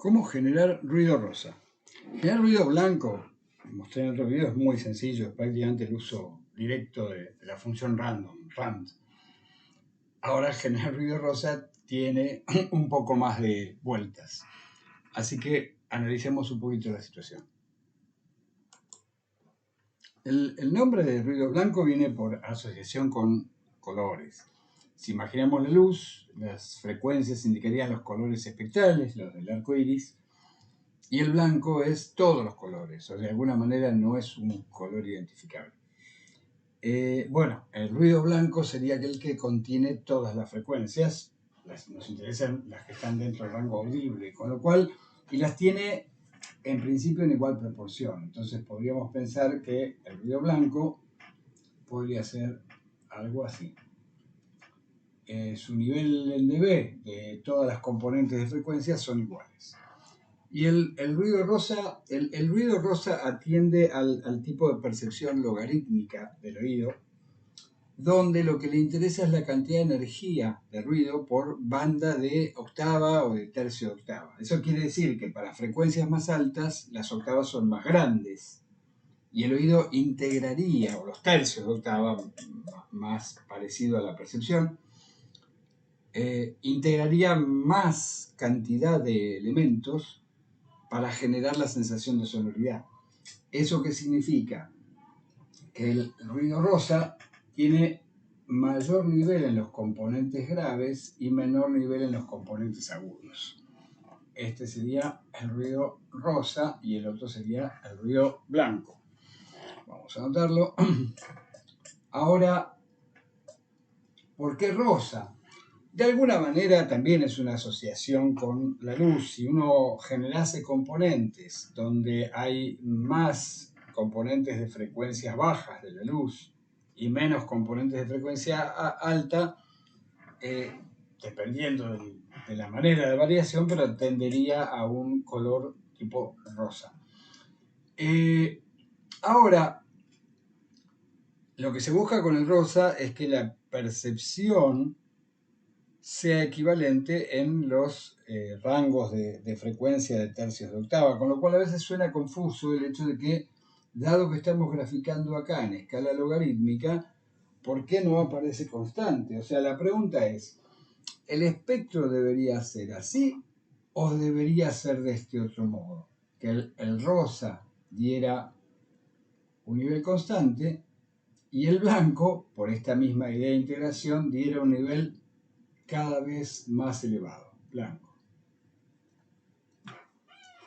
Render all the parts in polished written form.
¿Cómo generar ruido rosa? Generar ruido blanco, mostré en otro video, es muy sencillo, es prácticamente el uso directo de la función rand. Ahora generar ruido rosa tiene un poco más de vueltas. Así que analicemos un poquito la situación. El nombre de ruido blanco viene por asociación con colores. Si imaginamos la luz, las frecuencias indicarían los colores espectrales, los del arco iris, y el blanco es todos los colores, o de alguna manera no es un color identificable. Bueno, el ruido blanco sería aquel que contiene todas las frecuencias, nos interesan las que están dentro del rango audible, con lo cual, y las tiene en principio en igual proporción. Entonces podríamos pensar que el ruido blanco podría ser algo así. Su nivel en dB de todas las componentes de frecuencia son iguales. Y el ruido rosa, el ruido rosa atiende al tipo de percepción logarítmica del oído, donde lo que le interesa es la cantidad de energía de ruido por banda de octava o de tercio de octava. Eso quiere decir que para frecuencias más altas las octavas son más grandes y el oído integraría, o los tercios de octava, más parecido a la percepción, integraría más cantidad de elementos para generar la sensación de sonoridad. ¿Eso qué significa? Que el ruido rosa tiene mayor nivel en los componentes graves y menor nivel en los componentes agudos. Este sería el ruido rosa y el otro sería el ruido blanco. Vamos a anotarlo. Ahora, ¿por qué rosa? De alguna manera también es una asociación con la luz. Si uno generase componentes donde hay más componentes de frecuencias bajas de la luz y menos componentes de frecuencia alta, dependiendo de la manera de variación, pero tendería a un color tipo rosa. Ahora, lo que se busca con el rosa es que la percepción sea equivalente en los rangos de frecuencia de tercios de octava, con lo cual a veces suena confuso el hecho de que, dado que estamos graficando acá en escala logarítmica, ¿por qué no aparece constante? O sea, la pregunta es, ¿el espectro debería ser así o debería ser de este otro modo? Que el rosa diera un nivel constante y el blanco, por esta misma idea de integración, diera un nivel cada vez más elevado, blanco.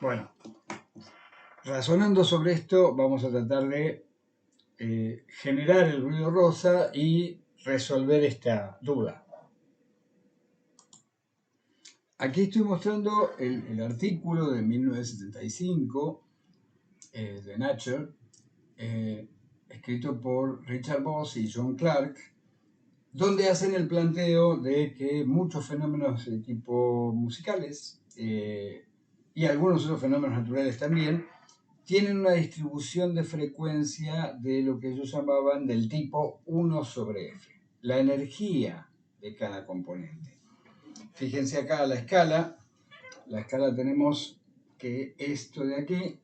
Bueno, razonando sobre esto, vamos a tratar de generar el ruido rosa y resolver esta duda. Aquí estoy mostrando el artículo de 1975 de Nature, escrito por Richard Boss y John Clark, donde hacen el planteo de que muchos fenómenos de tipo musicales y algunos otros fenómenos naturales también tienen una distribución de frecuencia de lo que ellos llamaban del tipo 1 sobre F, la energía de cada componente. Fíjense acá la escala tenemos que esto de aquí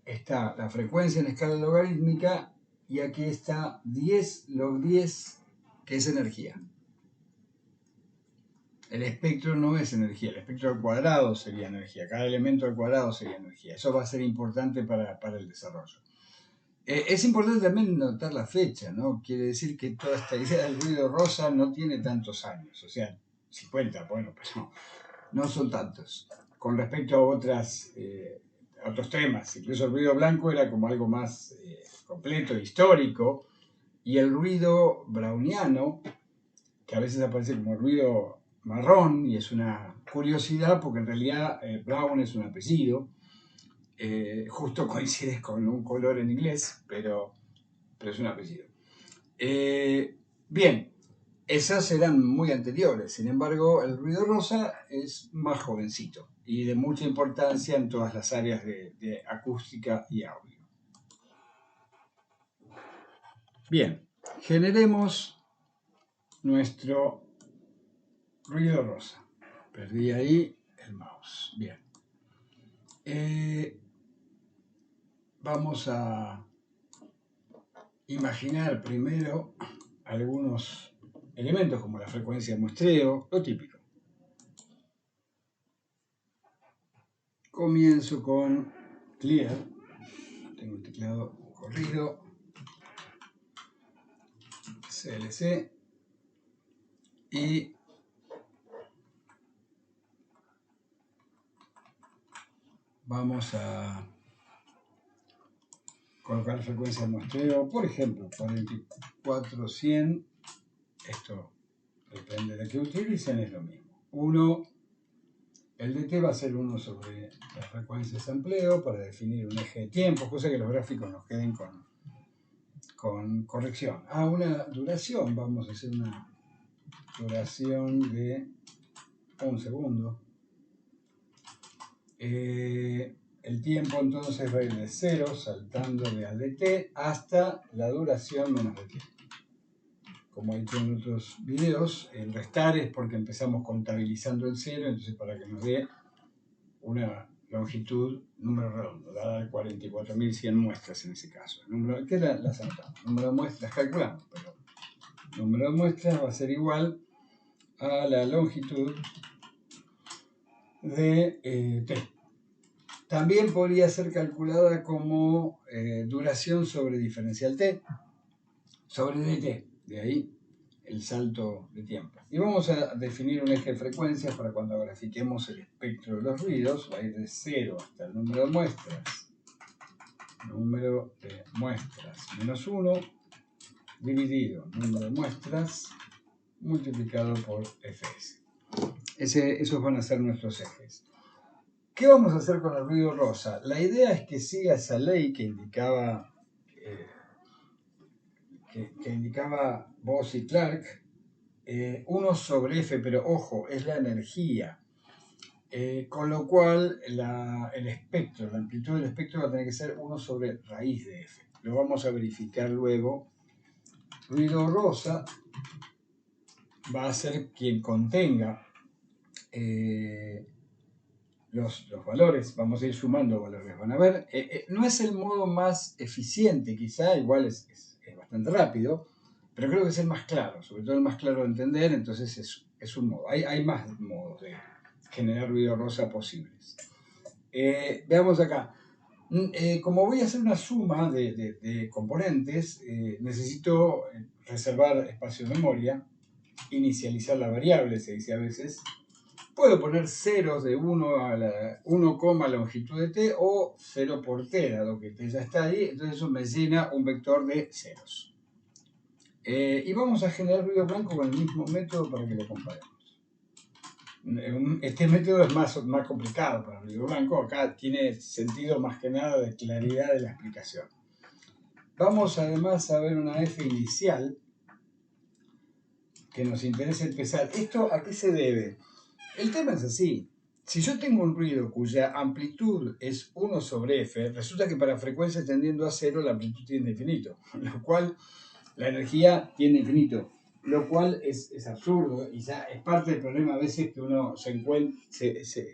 está la frecuencia en escala logarítmica y aquí está 10 log 10, que es energía. El espectro no es energía, el espectro al cuadrado sería energía, cada elemento al cuadrado sería energía. Eso va a ser importante para el desarrollo. Es importante también notar la fecha, ¿no? Quiere decir que toda esta idea del ruido rosa no tiene tantos años, o sea, 50, bueno, pero no son tantos. Con respecto a otros temas, incluso el ruido blanco era como algo más completo, histórico, y el ruido browniano, que a veces aparece como ruido marrón, y es una curiosidad porque en realidad Brown es un apellido, justo coincide con un color en inglés, pero es un apellido. Bien, esas eran muy anteriores, sin embargo el ruido rosa es más jovencito y de mucha importancia en todas las áreas de acústica y audio. Bien, generemos nuestro ruido rosa. Perdí ahí el mouse. Bien. Vamos a imaginar primero algunos elementos como la frecuencia de muestreo, lo típico. Comienzo con clear. Tengo el teclado corrido. CLC. Y vamos a colocar la frecuencia de muestreo, por ejemplo, 44100. Esto depende de qué utilicen, es lo mismo. 1, el DT va a ser 1 sobre la frecuencia de sampleo para definir un eje de tiempo, cosa que los gráficos nos queden con corrección. Una duración, vamos a hacer una duración de 1 segundo. El tiempo entonces va a ir de 0, saltándole al DT, hasta la duración menos DT. Como he dicho en otros videos, el restar es porque empezamos contabilizando el 0, entonces para que nos dé una longitud, número redondo, dada de 44.100 muestras en ese caso. El número, ¿qué las anotamos? Número de muestras calculamos, pero el número de muestras va a ser igual a la longitud de T. También podría ser calculada como duración sobre diferencial T sobre dt, de ahí el salto de tiempo. Y vamos a definir un eje de frecuencias para cuando grafiquemos el espectro de los ruidos, va a ir de 0 hasta el número de muestras. Número de muestras menos 1 dividido número de muestras multiplicado por fs. Esos van a ser nuestros ejes. ¿Qué vamos a hacer con el ruido rosa? La idea es que siga esa ley que indicaba Bose y Clark, 1 sobre F, pero ojo, es la energía. Con lo cual el espectro, la amplitud del espectro va a tener que ser 1 sobre raíz de F. Lo vamos a verificar luego. Ruido rosa va a ser quien contenga los valores, vamos a ir sumando valores, van a ver, no es el modo más eficiente, quizá, igual es bastante rápido, pero creo que es el más claro, sobre todo el más claro de entender, entonces es un modo. Hay más modos de generar ruido rosa posibles. Veamos acá. Como voy a hacer una suma de componentes, necesito reservar espacio de memoria, inicializar la variable, se dice a veces. Puedo poner ceros de 1 a la 1, longitud de t o 0 por t, dado que t ya está ahí, entonces eso me llena un vector de ceros. Y vamos a generar ruido blanco con el mismo método para que lo comparemos. Este método es más complicado para el ruido blanco, acá tiene sentido más que nada de claridad de la explicación. Vamos además a ver una f inicial que nos interesa empezar. ¿Esto a qué se debe? El tema es así. Si yo tengo un ruido cuya amplitud es 1 sobre f, resulta que para frecuencias tendiendo a 0 la amplitud tiende a infinito, lo cual la energía tiende a infinito, lo cual es absurdo y ya es parte del problema a veces que uno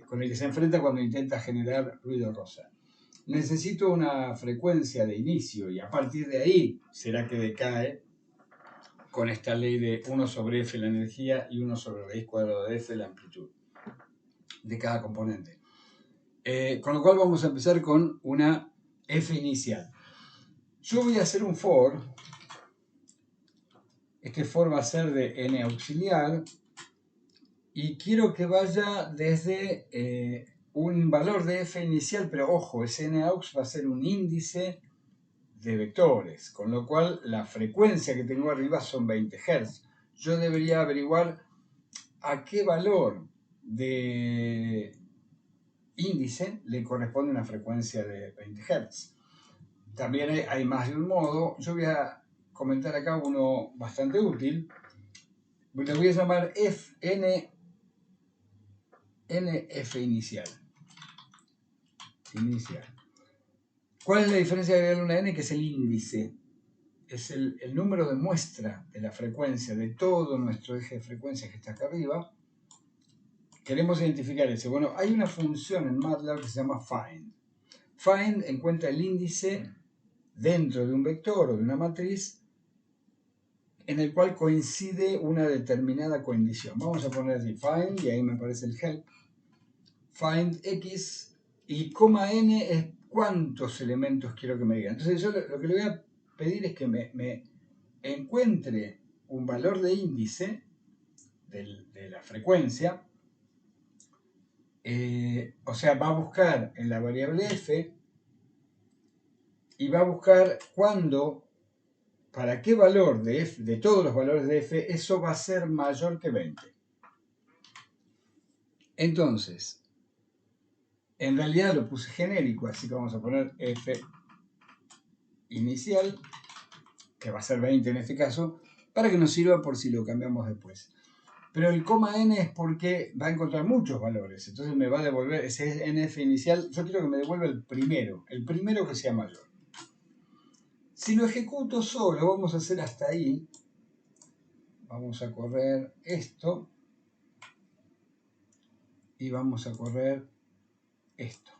con el que se enfrenta cuando intenta generar ruido rosa. Necesito una frecuencia de inicio y a partir de ahí será que decae con esta ley de 1 sobre f la energía y 1 sobre raíz cuadrada de f la amplitud de cada componente. Con lo cual vamos a empezar con una f inicial. Yo voy a hacer un for. Este for va a ser de n auxiliar y quiero que vaya desde un valor de f inicial, pero ojo, ese n aux va a ser un índice de vectores, con lo cual la frecuencia que tengo arriba son 20 Hz. Yo debería averiguar a qué valor de índice le corresponde una frecuencia de 20 Hz. También hay más de un modo. Yo voy a comentar acá uno bastante útil. Le voy a llamar NF inicial. ¿Cuál es la diferencia de agregarle una N? Que es el índice. Es el número de muestra de la frecuencia de todo nuestro eje de frecuencias que está acá arriba. queremos identificar ese. Bueno, hay una función en MATLAB que se llama find. Find encuentra el índice dentro de un vector o de una matriz en el cual coincide una determinada condición. Vamos a poner así, find, y ahí me aparece el help. Find x y coma n es cuántos elementos quiero que me digan. Entonces yo lo que le voy a pedir es que me encuentre un valor de índice de la frecuencia. O sea, va a buscar en la variable f y va a buscar para qué valor de f, de todos los valores de f, eso va a ser mayor que 20. Entonces, en realidad lo puse genérico, así que vamos a poner f inicial, que va a ser 20 en este caso, para que nos sirva por si lo cambiamos después. Pero el coma n es porque va a encontrar muchos valores, entonces me va a devolver ese nf inicial. Yo quiero que me devuelva el primero que sea mayor. Si lo ejecuto solo, vamos a hacer hasta ahí. Vamos a correr esto y vamos a correr esto.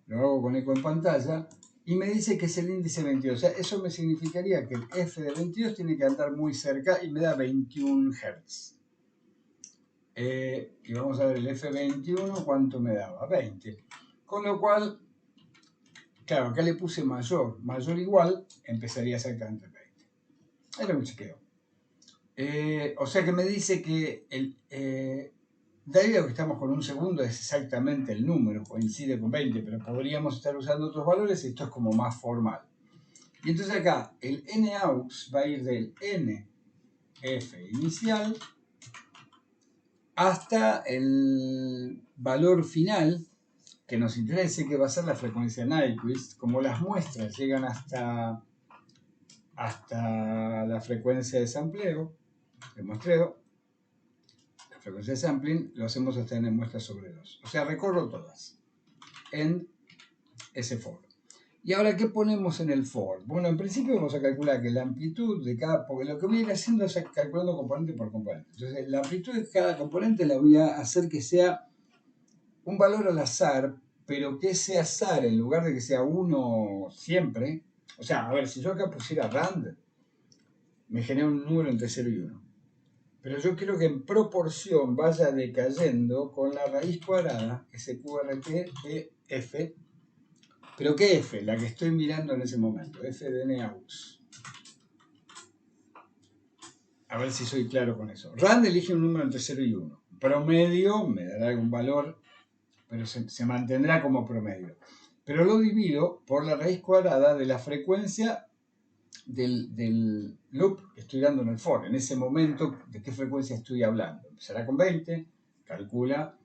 Lo hago con eco en pantalla y me dice que es el índice 22. O sea, eso me significaría que el f de 22 tiene que andar muy cerca y me da 21 Hz. Y vamos a ver el F21, ¿cuánto me daba? 20. Con lo cual, claro, acá le puse mayor. Mayor igual, empezaría a ser exactamente 20. Es lo que chequeo. O sea que me dice que debido a que estamos con un segundo, es exactamente el número, coincide con 20, pero podríamos estar usando otros valores y esto es como más formal. Y entonces acá, el NAUX va a ir del NF inicial hasta el valor final que nos interese, que va a ser la frecuencia Nyquist. Como las muestras llegan hasta la frecuencia de sampleo, de muestreo, la frecuencia de sampling, lo hacemos hasta en muestras sobre 2. O sea, recorro todas en ese for. Y ahora, ¿qué ponemos en el for? Bueno, en principio vamos a calcular que la amplitud de cada... Porque lo que voy a ir haciendo es calculando componente por componente. Entonces, la amplitud de cada componente la voy a hacer que sea un valor al azar, pero que ese azar, en lugar de que sea 1 siempre... O sea, a ver, si yo acá pusiera rand, me genera un número entre 0 y 1. Pero yo quiero que en proporción vaya decayendo con la raíz cuadrada, que es QRT de f. ¿Pero qué f? La que estoy mirando en ese momento, f de NAUX. A ver si soy claro con eso. Rand elige un número entre 0 y 1. Promedio me dará algún valor, pero se mantendrá como promedio. Pero lo divido por la raíz cuadrada de la frecuencia del loop que estoy dando en el for. En ese momento, ¿de qué frecuencia estoy hablando? Empezará con 20, calcula,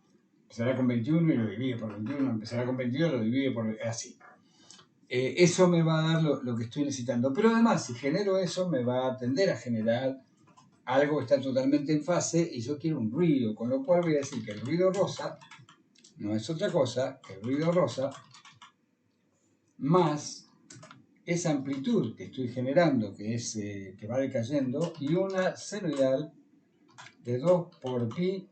empezará con 21 y lo divide por 21, empezará con 22 y lo divide por... así. Eso me va a dar lo que estoy necesitando. Pero además, si genero eso, me va a tender a generar algo que está totalmente en fase y yo quiero un ruido, con lo cual voy a decir que el ruido rosa no es otra cosa que el ruido rosa más esa amplitud que estoy generando, que va decayendo, y una senoidal de 2 por pi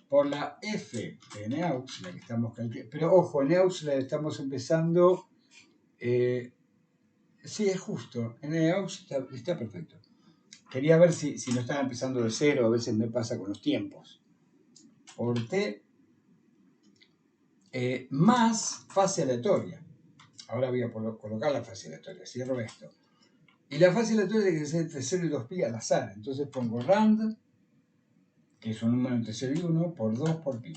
por la f de NAUX, la que estamos calculando. Pero ojo, en NAUX la estamos empezando... sí, es justo. En NAUX está perfecto. Quería ver si no estaba empezando de cero, a veces me pasa con los tiempos. Por t más fase aleatoria. Ahora voy a colocar la fase aleatoria, cierro esto. Y la fase aleatoria tiene que ser entre 0 y 2pi al azar. Entonces pongo rand, que es un número entre 0 y 1, por 2 por pi.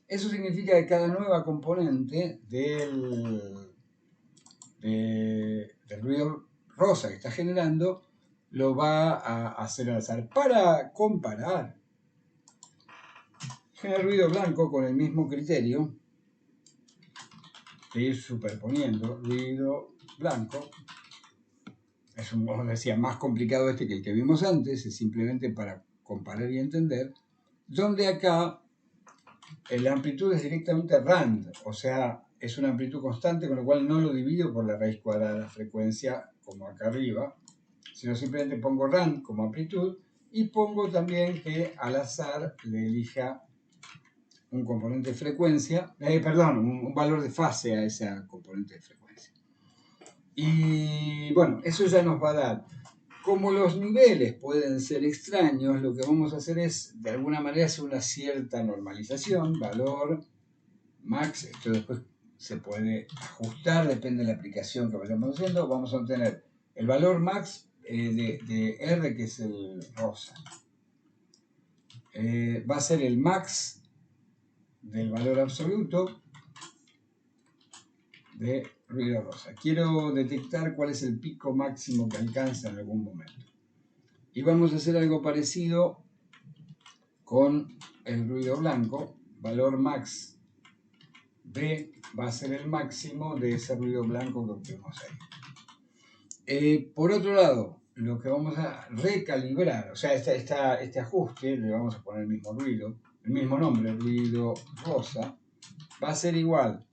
Eso significa que cada nueva componente del ruido rosa que está generando lo va a hacer al azar. Para comparar, genera ruido blanco con el mismo criterio de ir superponiendo ruido blanco. Es como decía, más complicado este que el que vimos antes, es simplemente para comparar y entender, donde acá la amplitud es directamente rand, o sea, es una amplitud constante, con lo cual no lo divido por la raíz cuadrada de la frecuencia como acá arriba, sino simplemente pongo rand como amplitud y pongo también que al azar le elija un componente de frecuencia, un valor de fase a esa componente de frecuencia. Y bueno, eso ya nos va a dar. Como los niveles pueden ser extraños, lo que vamos a hacer es, de alguna manera, hacer una cierta normalización, valor max, esto después se puede ajustar, depende de la aplicación que vayamos haciendo. Vamos a obtener el valor max de R, que es el rosa. Va a ser el max del valor absoluto de ruido rosa. Quiero detectar cuál es el pico máximo que alcanza en algún momento. Y vamos a hacer algo parecido con el ruido blanco. Valor max B va a ser el máximo de ese ruido blanco que obtuvimos ahí. Por otro lado, lo que vamos a recalibrar, o sea, este ajuste, le vamos a poner el mismo ruido, el mismo nombre, ruido rosa, va a ser igual.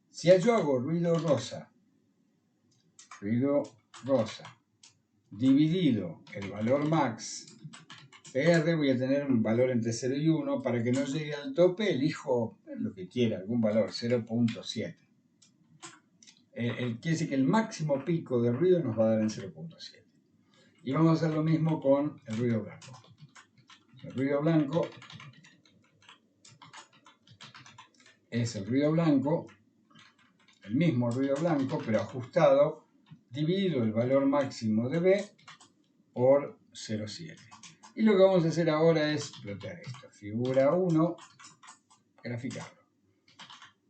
Si yo hago ruido rosa, dividido el valor max PR, voy a tener un valor entre 0 y 1. Para que no llegue al tope, elijo lo que quiera, algún valor, 0.7. Quiere decir que el máximo pico de ruido nos va a dar en 0.7. Y vamos a hacer lo mismo con el ruido blanco. El ruido blanco es el ruido blanco, el mismo ruido blanco, pero ajustado, dividido el valor máximo de B por 0,7. Y lo que vamos a hacer ahora es plotear esto. Figura 1, graficarlo.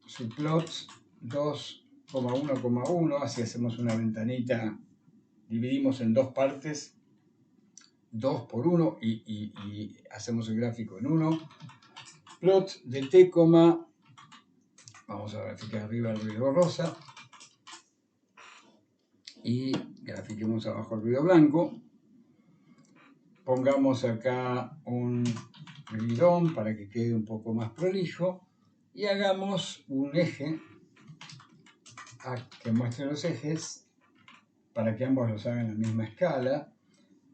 Subplots 2,1,1, así hacemos una ventanita, dividimos en dos partes, 2 por 1 y hacemos el gráfico en 1. Plot de T, vamos a graficar arriba el ruido rosa y grafiquemos abajo el ruido blanco. Pongamos acá un gridón para que quede un poco más prolijo y hagamos un eje que muestre los ejes para que ambos los hagan en la misma escala.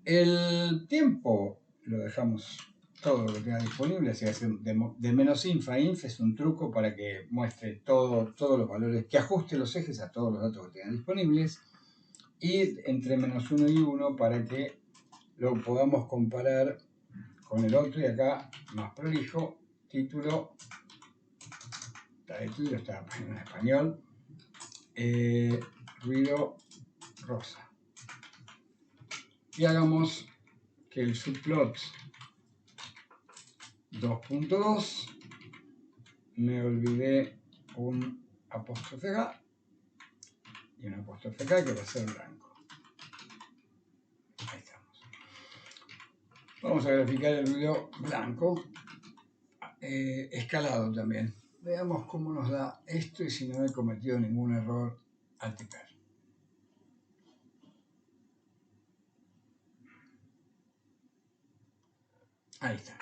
El tiempo lo dejamos todo lo que tenga disponible, así que de menos inf a inf es un truco para que muestre todos los valores, que ajuste los ejes a todos los datos que tengan disponibles, y entre menos 1 y 1 para que lo podamos comparar con el otro. Y acá más prolijo, título está en español, ruido rosa, y hagamos que el subplot 2.2, me olvidé un apóstrofe K y un apóstrofe K que va a ser blanco. Ahí estamos. Vamos a graficar el ruido blanco, escalado también. Veamos cómo nos da esto y si no he cometido ningún error al tipear. Ahí está.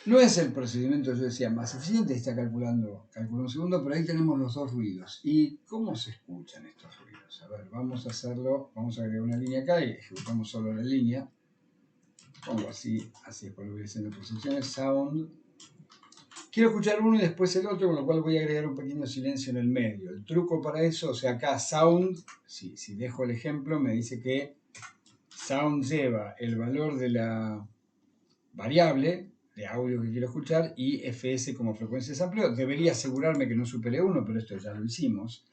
No es el procedimiento, yo decía, más eficiente, está calculando un segundo, pero ahí tenemos los dos ruidos. ¿Y cómo se escuchan estos ruidos? A ver, vamos a hacerlo, vamos a agregar una línea acá y ejecutamos solo la línea. Pongo así después lo voy haciendo por secciones, sound. Quiero escuchar uno y después el otro, con lo cual voy a agregar un pequeño silencio en el medio. El truco para eso, o sea, acá sound, si dejo el ejemplo, me dice que sound lleva el valor de la variable de audio que quiero escuchar y fs como frecuencia de sampleo. Debería asegurarme que no supere 1, pero esto ya lo hicimos.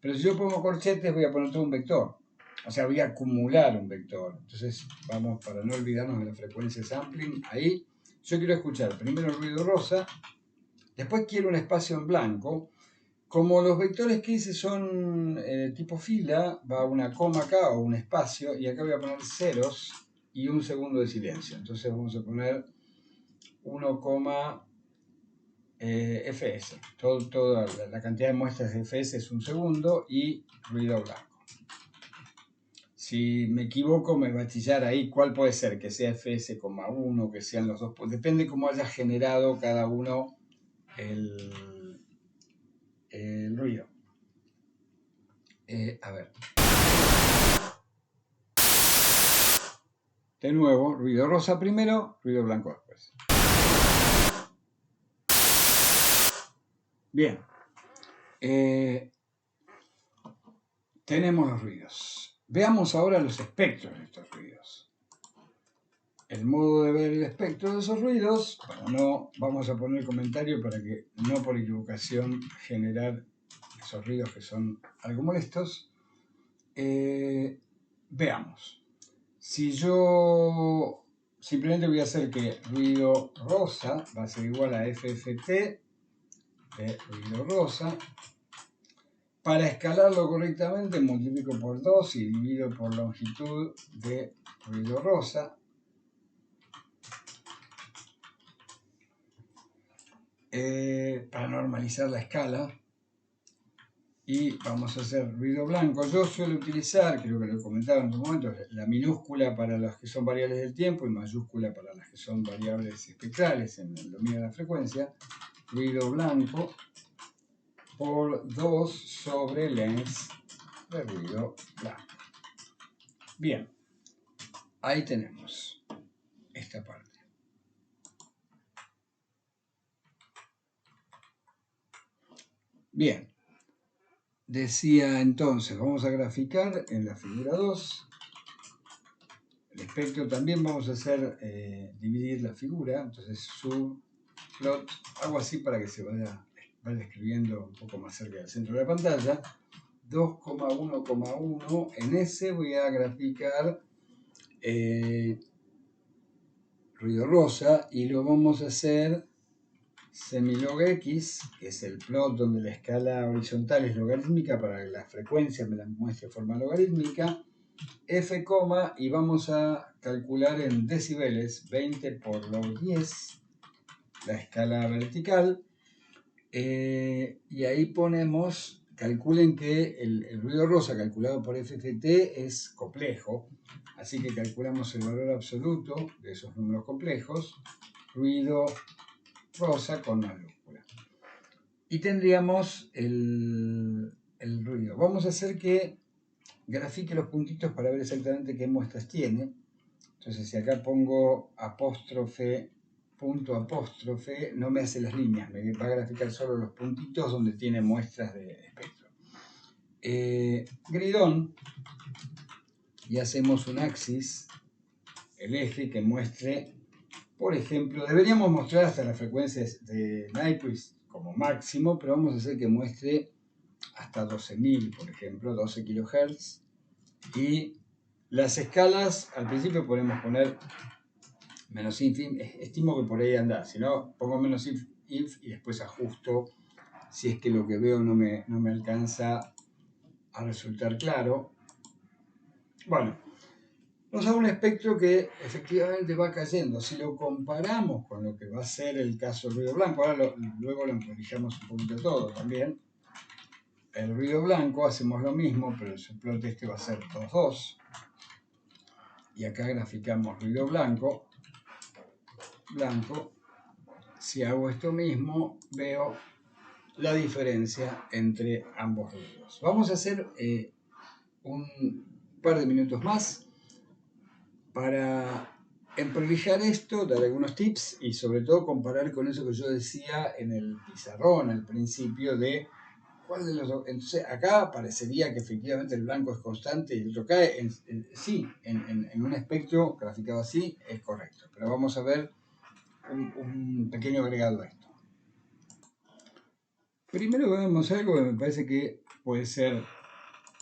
Pero si yo pongo corchetes, voy a poner todo un vector. O sea, voy a acumular un vector. Entonces, vamos, para no olvidarnos de la frecuencia de sampling, ahí. Yo quiero escuchar primero el ruido rosa, después quiero un espacio en blanco. Como los vectores que hice son tipo fila, va una coma acá o un espacio, y acá voy a poner ceros y un segundo de silencio. Entonces vamos a poner 1, fs. Toda la cantidad de muestras de fs es un segundo y ruido blanco. Si me equivoco me va a chillar ahí cuál puede ser, que sea fs,1, que sean los dos. Depende cómo haya generado cada uno el ruido. A ver. De nuevo, ruido rosa primero, ruido blanco después. Bien. Tenemos los ruidos. Veamos ahora los espectros de estos ruidos. El modo de ver el espectro de esos ruidos, bueno, no vamos a poner comentario para que no por equivocación generar esos ruidos que son algo molestos. Veamos. Si yo simplemente voy a hacer que ruido rosa va a ser igual a FFT de ruido rosa. Para escalarlo correctamente multiplico por 2 y divido por longitud de ruido rosa. Para normalizar la escala. Y vamos a hacer ruido blanco. Yo suelo utilizar, creo que lo he comentado en otros momentos, la minúscula para las que son variables del tiempo y mayúscula para las que son variables espectrales en el dominio de la frecuencia. Ruido blanco por 2 sobre length de ruido blanco. Bien, ahí tenemos esta parte. Bien, decía entonces, vamos a graficar en la figura 2. El espectro también vamos a hacer dividir la figura, entonces subplot, hago así para que se vaya escribiendo un poco más cerca del centro de la pantalla. 2,1,1, en ese voy a graficar ruido rosa y lo vamos a hacer semilog x, que es el plot donde la escala horizontal es logarítmica para que la frecuencia me la muestre de forma logarítmica, f, y vamos a calcular en decibeles 20 por log 10 la escala vertical, y ahí ponemos, calculen que el ruido rosa calculado por FFT es complejo, así que calculamos el valor absoluto de esos números complejos, ruido rosa con mayúscula. Y tendríamos el ruido. Vamos a hacer que grafique los puntitos para ver exactamente qué muestras tiene. Entonces, si acá pongo apóstrofe, punto apóstrofe, no me hace las líneas, me va a graficar solo los puntitos donde tiene muestras de espectro. Gridón, y hacemos un axis, el eje que muestre, por ejemplo, deberíamos mostrar hasta las frecuencias de Nyquist como máximo, pero vamos a hacer que muestre hasta 12.000, por ejemplo, 12 kHz. Y las escalas, al principio podemos poner menos inf, estimo que por ahí anda, si no, pongo menos inf y después ajusto si es que lo que veo no me alcanza a resultar claro. Bueno, nos da un espectro que efectivamente va cayendo. Si lo comparamos con lo que va a ser el caso del ruido blanco, ahora luego lo emprolijamos un poquito todo también. El ruido blanco hacemos lo mismo, pero el subplot este va a ser 2,2. Y acá graficamos ruido blanco. Si hago esto mismo, veo la diferencia entre ambos ruidos. Vamos a hacer un par de minutos más para emprolijar esto, dar algunos tips y sobre todo comparar con eso que yo decía en el pizarrón al principio de cuál de los dos. Entonces acá parecería que efectivamente el blanco es constante y el otro cae. Sí, en un espectro graficado así es correcto, pero vamos a ver un pequeño agregado a esto. Primero vemos algo que me parece que puede ser,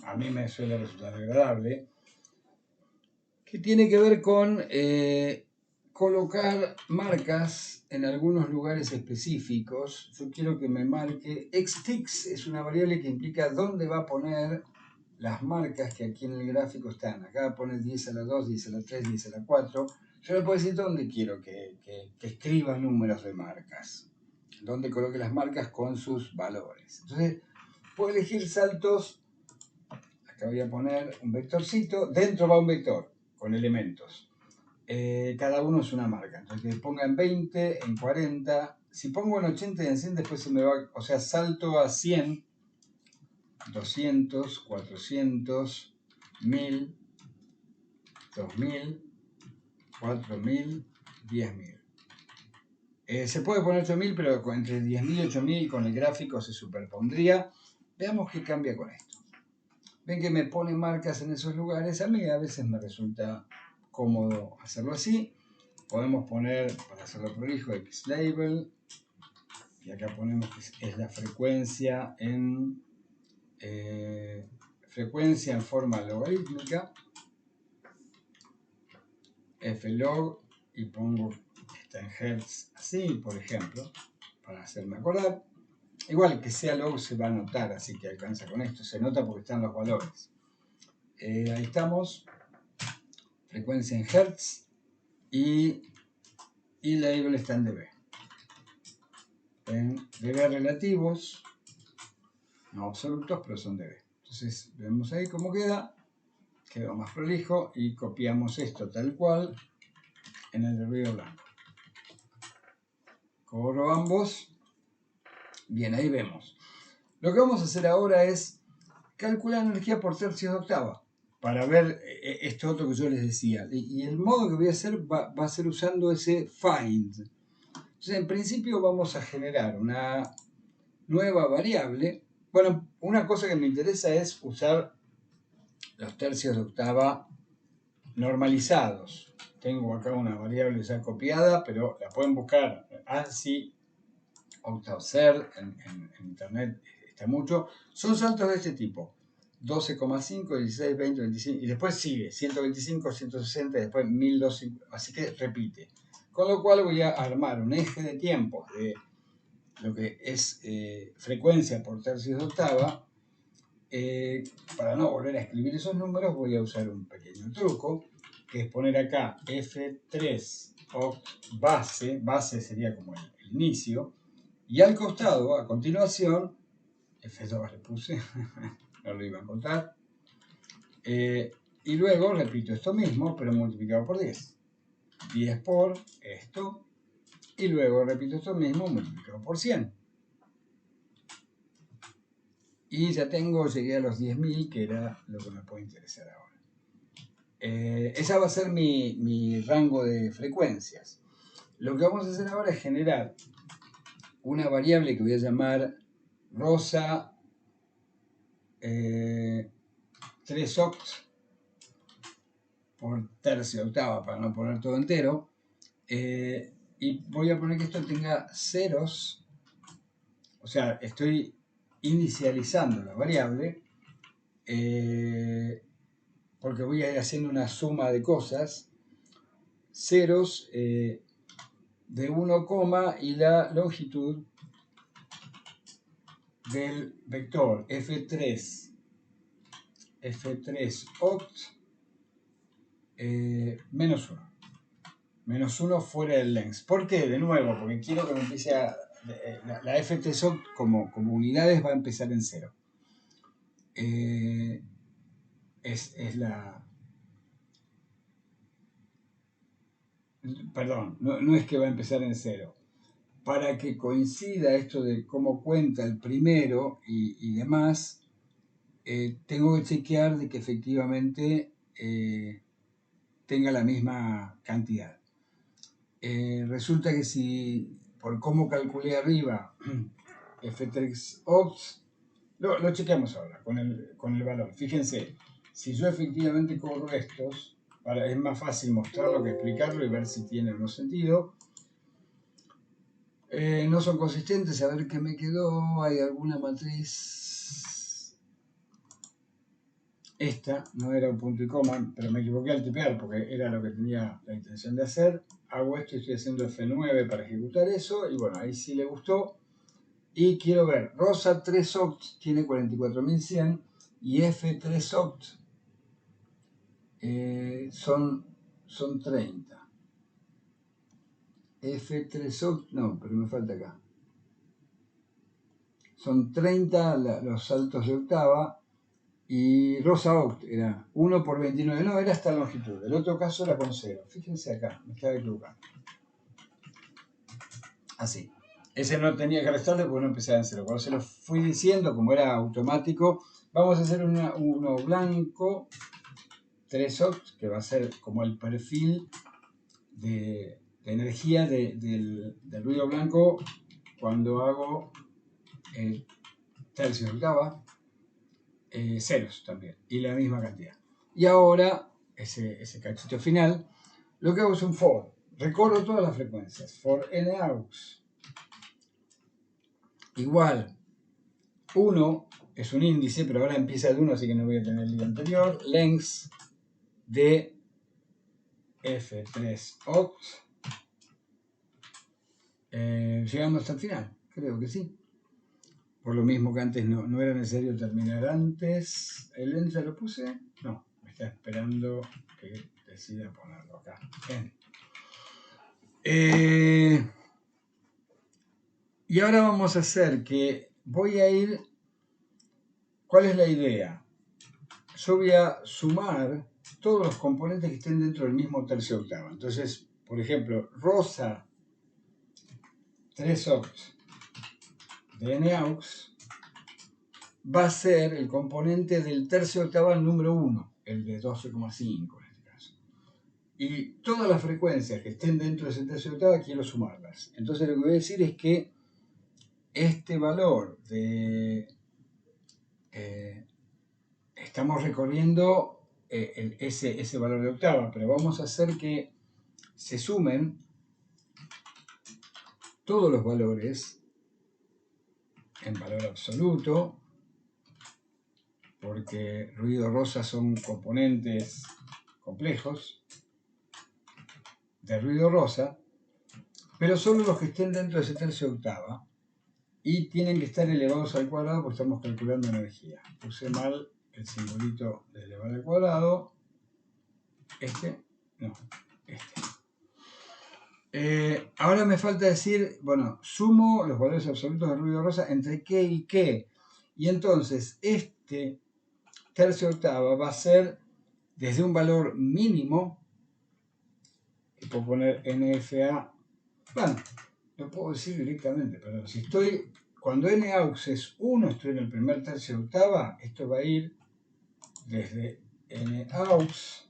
a mí me suele resultar agradable, que tiene que ver con colocar marcas en algunos lugares específicos. Yo quiero que me marque xtix, es una variable que implica dónde va a poner las marcas que aquí en el gráfico están. Acá pone 10 a la 2, 10 a la 3, 10 a la 4. Yo le puedo decir dónde quiero que escriba números de marcas, dónde coloque las marcas con sus valores. Entonces, puedo elegir saltos. Acá voy a poner un vectorcito, dentro va un vector con elementos. Cada uno es una marca. Entonces que ponga en 20, en 40. Si pongo en 80 y en 100, después se me va, o sea, salto a 100, 200, 400, 1000, 2000, 4.000, 10.000. Se puede poner 8.000, pero entre 10.000 y 8.000 con el gráfico se superpondría. Veamos qué cambia con esto. Ven que me pone marcas en esos lugares. A mí a veces me resulta cómodo hacerlo así. Podemos poner, para hacerlo prolijo, Xlabel. Y acá ponemos que es la frecuencia en forma logarítmica. Flog, y pongo que está en Hertz así, por ejemplo, para hacerme acordar. Igual que sea log se va a notar, así que alcanza con esto. Se nota porque están los valores. Ahí estamos. Frecuencia en Hertz. Y label está en dB. En dB relativos. No absolutos, pero son dB. Entonces vemos ahí cómo queda. Quedó más prolijo. Y copiamos esto tal cual en el de ruido blanco. Corro ambos. Bien, ahí vemos. Lo que vamos a hacer ahora es calcular energía por tercios de octava para ver esto otro que yo les decía. Y el modo que voy a hacer va a ser usando ese find. Entonces, en principio vamos a generar una nueva variable. Bueno, una cosa que me interesa es usar los tercios de octava normalizados. Tengo acá una variable ya copiada, pero la pueden buscar ANSI, OctaveSer, en internet está mucho. Son saltos de este tipo: 12,5, 16, 20, 25, y después sigue 125, 160, y después 1200, así que repite. Con lo cual voy a armar un eje de tiempo de lo que es frecuencia por tercios de octava. Para no volver a escribir esos números voy a usar un pequeño truco, que es poner acá F3 oct base sería como el inicio, y al costado, a continuación, F2 le puse, no lo iba a encontrar, y luego repito esto mismo, pero multiplicado por 10. 10 por esto, y luego repito esto mismo multiplicado por 100. Y ya llegué a los 10.000, que era lo que me puede interesar ahora. Ese va a ser mi rango de frecuencias. Lo que vamos a hacer ahora es generar una variable que voy a llamar rosa 3 oct por tercio de octava, para no poner todo entero. Y voy a poner que esto tenga ceros, o sea, estoy inicializando la variable, porque voy a ir haciendo una suma de cosas, ceros de 1, y la longitud del vector F3 oct menos 1. Menos 1 fuera del length. ¿Por qué? De nuevo, porque quiero que me empiece a... La F3 oct como unidades va a empezar en 0. Es la... Perdón, no es que va a empezar en 0. Para que coincida esto de cómo cuenta el primero y demás, tengo que chequear de que efectivamente tenga la misma cantidad. Resulta que si, por cómo calculé arriba, F3 opt, lo chequeamos ahora con el valor. Fíjense, si yo efectivamente corro estos, es más fácil mostrarlo que explicarlo y ver si tiene o no sentido. No son consistentes, a ver qué me quedó. Hay alguna matriz. Esta no era un punto y coma, pero me equivoqué al tipear porque era lo que tenía la intención de hacer. Hago esto y estoy haciendo F9 para ejecutar eso. Y bueno, ahí sí le gustó. Y quiero ver, rosa 3 oct tiene 44.100 y F3 oct son 30. F3 oct, no, pero me falta acá. Son 30 los saltos de octava, y rosa oct era 1 por 29, no, era esta longitud. El otro caso era con 0. Fíjense acá, me estaba equivocando. Así. Ese no tenía que restarle porque no empezaba en 0. Cuando se lo fui diciendo, como era automático, vamos a hacer uno blanco 3 oct, que va a ser como el perfil de energía del ruido blanco cuando hago tercios de octava, ceros también, y la misma cantidad. Y ahora, ese cachito final, lo que hago es un for. Recorro todas las frecuencias. For NAUX igual 1 es un índice, pero ahora empieza de 1, así que no voy a tener el lío anterior. Length de F3 oct. Llegando hasta el final, creo que sí. Por lo mismo que antes no era necesario terminar antes. ¿El end ya lo puse? No, me está esperando que decida ponerlo acá. Y ahora vamos a hacer que voy a ir. ¿Cuál es la idea? Yo voy a sumar todos los componentes que estén dentro del mismo tercio octava. Entonces, por ejemplo, rosa 3 oct de NAUX va a ser el componente del tercio octava número 1, el de 12,5 en este caso. Y todas las frecuencias que estén dentro de ese tercio octava quiero sumarlas. Entonces lo que voy a decir es que este valor de... estamos recorriendo ese valor de octava, pero vamos a hacer que se sumen todos los valores en valor absoluto, porque ruido rosa son componentes complejos de ruido rosa, pero solo los que estén dentro de ese tercio octava, y tienen que estar elevados al cuadrado porque estamos calculando energía. Puse mal el simbolito de elevar al cuadrado. Ahora me falta decir, bueno, sumo los valores absolutos de ruido rosa entre qué y qué. Y entonces este tercio octava va a ser desde un valor mínimo, que puedo poner NFA, bueno, lo puedo decir directamente, pero si estoy, cuando NAUX es 1, estoy en el primer tercio de octava, esto va a ir desde NAUX.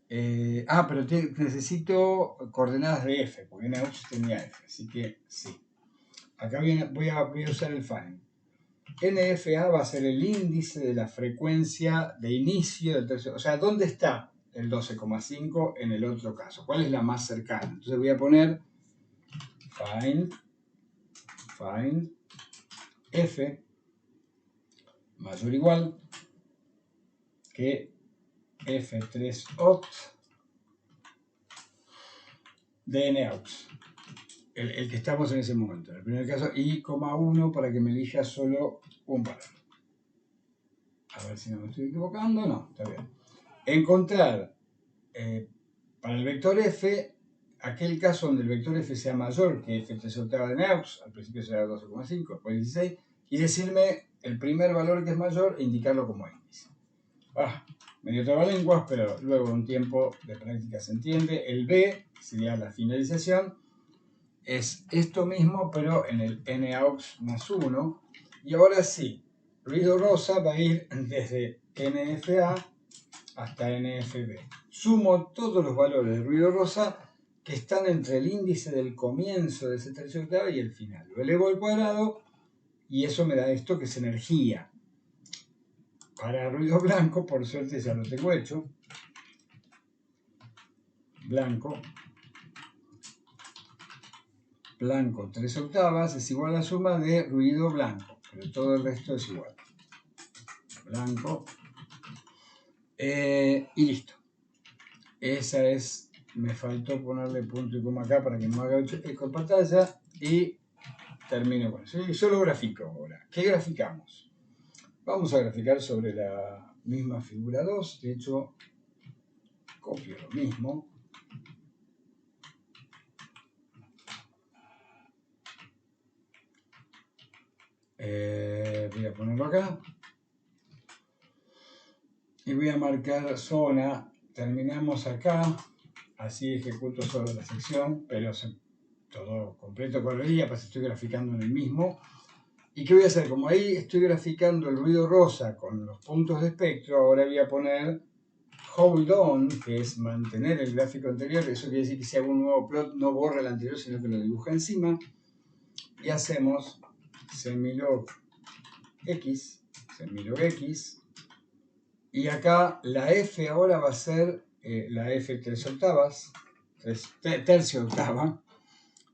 Pero necesito coordenadas de F, porque NAUX tenía F, así que sí. Acá voy a usar el find. NFA va a ser el índice de la frecuencia de inicio del tercio. O sea, ¿dónde está el 12,5 en el otro caso? ¿Cuál es la más cercana? Entonces voy a poner find F mayor o igual que F3 oct de NAUX. El que estamos en ese momento. En el primer caso, I,1 para que me elija solo un valor. A ver si no me estoy equivocando. No, está bien. Encontrar para el vector F, aquel caso donde el vector F sea mayor que F3 octava de NAUX, al principio será 12,5, después 16, y decirme el primer valor que es mayor e indicarlo como índice. Medio trabalenguas, pero luego de un tiempo de práctica se entiende. El B sería la finalización. Es esto mismo, pero en el NAUX más 1. Y ahora sí, ruido rosa va a ir desde NFA hasta NFB. Sumo todos los valores de ruido rosa que están entre el índice del comienzo de ese tercio octava y el final. Lo elevo al cuadrado y eso me da esto que es energía. Para ruido blanco, por suerte ya lo tengo hecho. Blanco 3 octavas es igual a la suma de ruido blanco, pero todo el resto es igual. Blanco. Y listo. Esa es, me faltó ponerle punto y coma acá para que no haga eco en pantalla y termino con eso. Yo lo grafico ahora. ¿Qué graficamos? Vamos a graficar sobre la misma figura 2. De hecho, copio lo mismo. Voy a ponerlo acá. Y voy a marcar zona. Terminamos acá. Así ejecuto solo la sección, pero todo completo coloría, pues estoy graficando en el mismo. ¿Y qué voy a hacer? Como ahí estoy graficando el ruido rosa con los puntos de espectro, ahora voy a poner hold on, que es mantener el gráfico anterior. Eso quiere decir que si hago un nuevo plot no borra el anterior, sino que lo dibuja encima. Y hacemos semilog x, semilog x. Y acá la f ahora va a ser la f 3 octavas, tercia octava.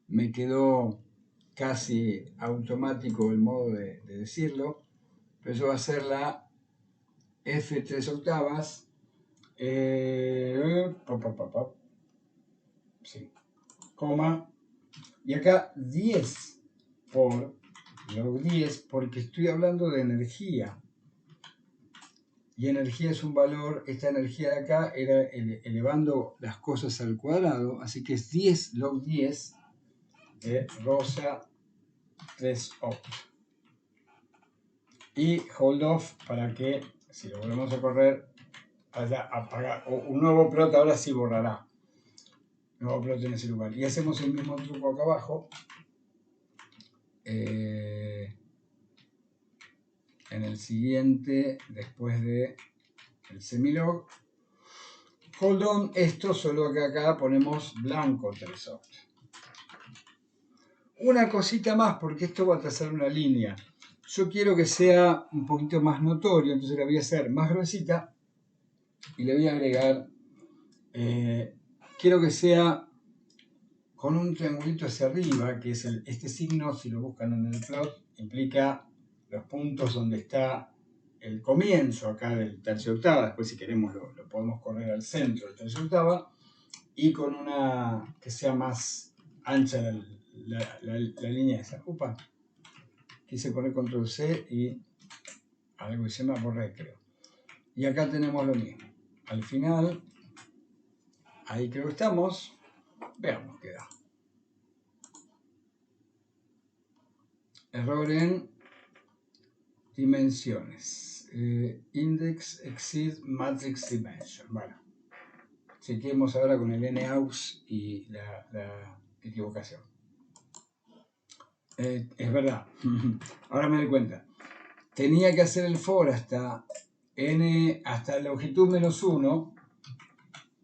Me quedó casi automático el modo de decirlo, pero eso va a ser la f 3 octavas, sí, coma, y acá 10 por log 10, porque estoy hablando de energía. Y energía es un valor, esta energía de acá era elevando las cosas al cuadrado, así que es 10 log 10 de rosa 3 opt. Y hold off para que, si lo volvemos a correr, haya apagado, o un nuevo plot ahora sí borrará. Nuevo plot en ese lugar. Y hacemos el mismo truco acá abajo. En el siguiente, después de el semilog. Hold on, esto solo que acá ponemos blanco 3 opt. Una cosita más, porque esto va a trazar una línea. Yo quiero que sea un poquito más notorio, entonces la voy a hacer más gruesita y le voy a agregar, quiero que sea con un triangulito hacia arriba, que es este signo, si lo buscan en el plot, implica los puntos donde está el comienzo acá del tercia octava. Después si queremos lo podemos correr al centro del tercia octava, y con una que sea más ancha la línea esa. Upa, quise poner control C y algo que se llama borré, creo. Y acá tenemos lo mismo. Al final, ahí creo que estamos. Veamos qué da. Error en dimensiones. Index exceed matrix dimension. Bueno, chequemos ahora con el NAUX y la equivocación. Es verdad. Ahora me doy cuenta. Tenía que hacer el for hasta n, hasta longitud menos 1,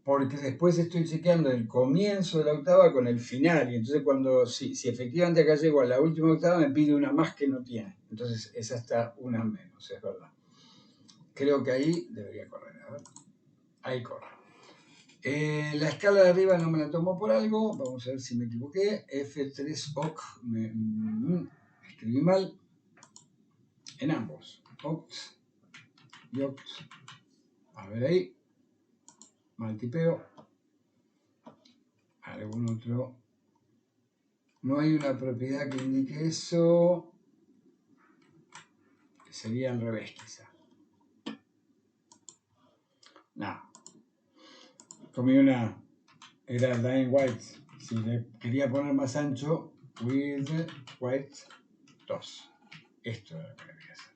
porque después estoy chequeando el comienzo de la octava con el final, y entonces si efectivamente acá llego a la última octava me pide una más que no tiene, entonces es hasta una menos, es verdad. Creo que ahí debería correr, a ver. Ahí corre. La escala de arriba no me la tomo por algo, vamos a ver si me equivoqué. F3 oct, escribí mal en ambos, oct y oct. A ver ahí, mal tipeo. Algún otro. No hay una propiedad que indique eso. Sería al revés, quizá. No. Comí una. Era line white. Si le quería poner más ancho, with white 2. Esto era lo que quería hacer.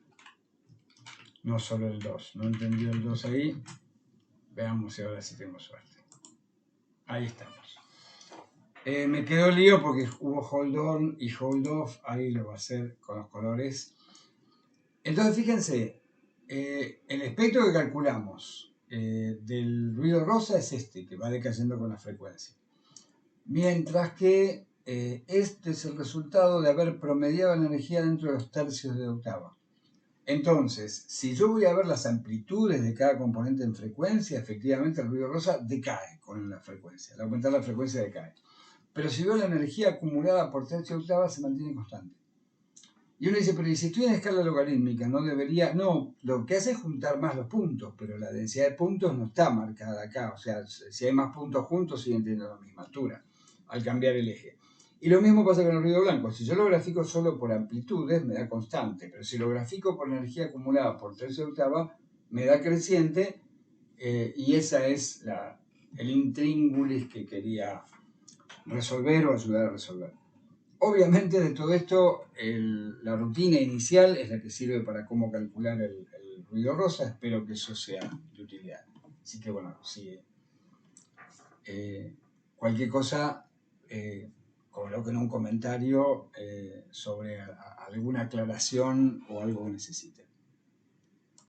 No solo el 2. No entendió el 2 ahí. Veamos si ahora sí tengo suerte. Ahí estamos. Me quedó lío porque hubo hold on y hold off. Ahí lo va a hacer con los colores. Entonces, fíjense, el espectro que calculamos del ruido rosa es este, que va decayendo con la frecuencia. Mientras que este es el resultado de haber promediado la energía dentro de los tercios de octava. Entonces, si yo voy a ver las amplitudes de cada componente en frecuencia, efectivamente el ruido rosa decae con la frecuencia. Al aumentar la frecuencia decae. Pero si veo la energía acumulada por tercio de octava, se mantiene constante. Y uno dice, pero ¿y si estoy en escala logarítmica? No debería... No, lo que hace es juntar más los puntos, pero la densidad de puntos no está marcada acá. O sea, si hay más puntos juntos, siguen teniendo la misma altura al cambiar el eje. Y lo mismo pasa con el ruido blanco. Si yo lo grafico solo por amplitudes, me da constante. Pero si lo grafico por energía acumulada por tercio de octava, me da creciente. Y esa es el intríngulis que quería resolver o ayudar a resolver. Obviamente de todo esto, la rutina inicial es la que sirve para cómo calcular el ruido rosa. Espero que eso sea de utilidad. Así que bueno, si cualquier cosa, coloquen un comentario sobre alguna aclaración o algo que necesiten.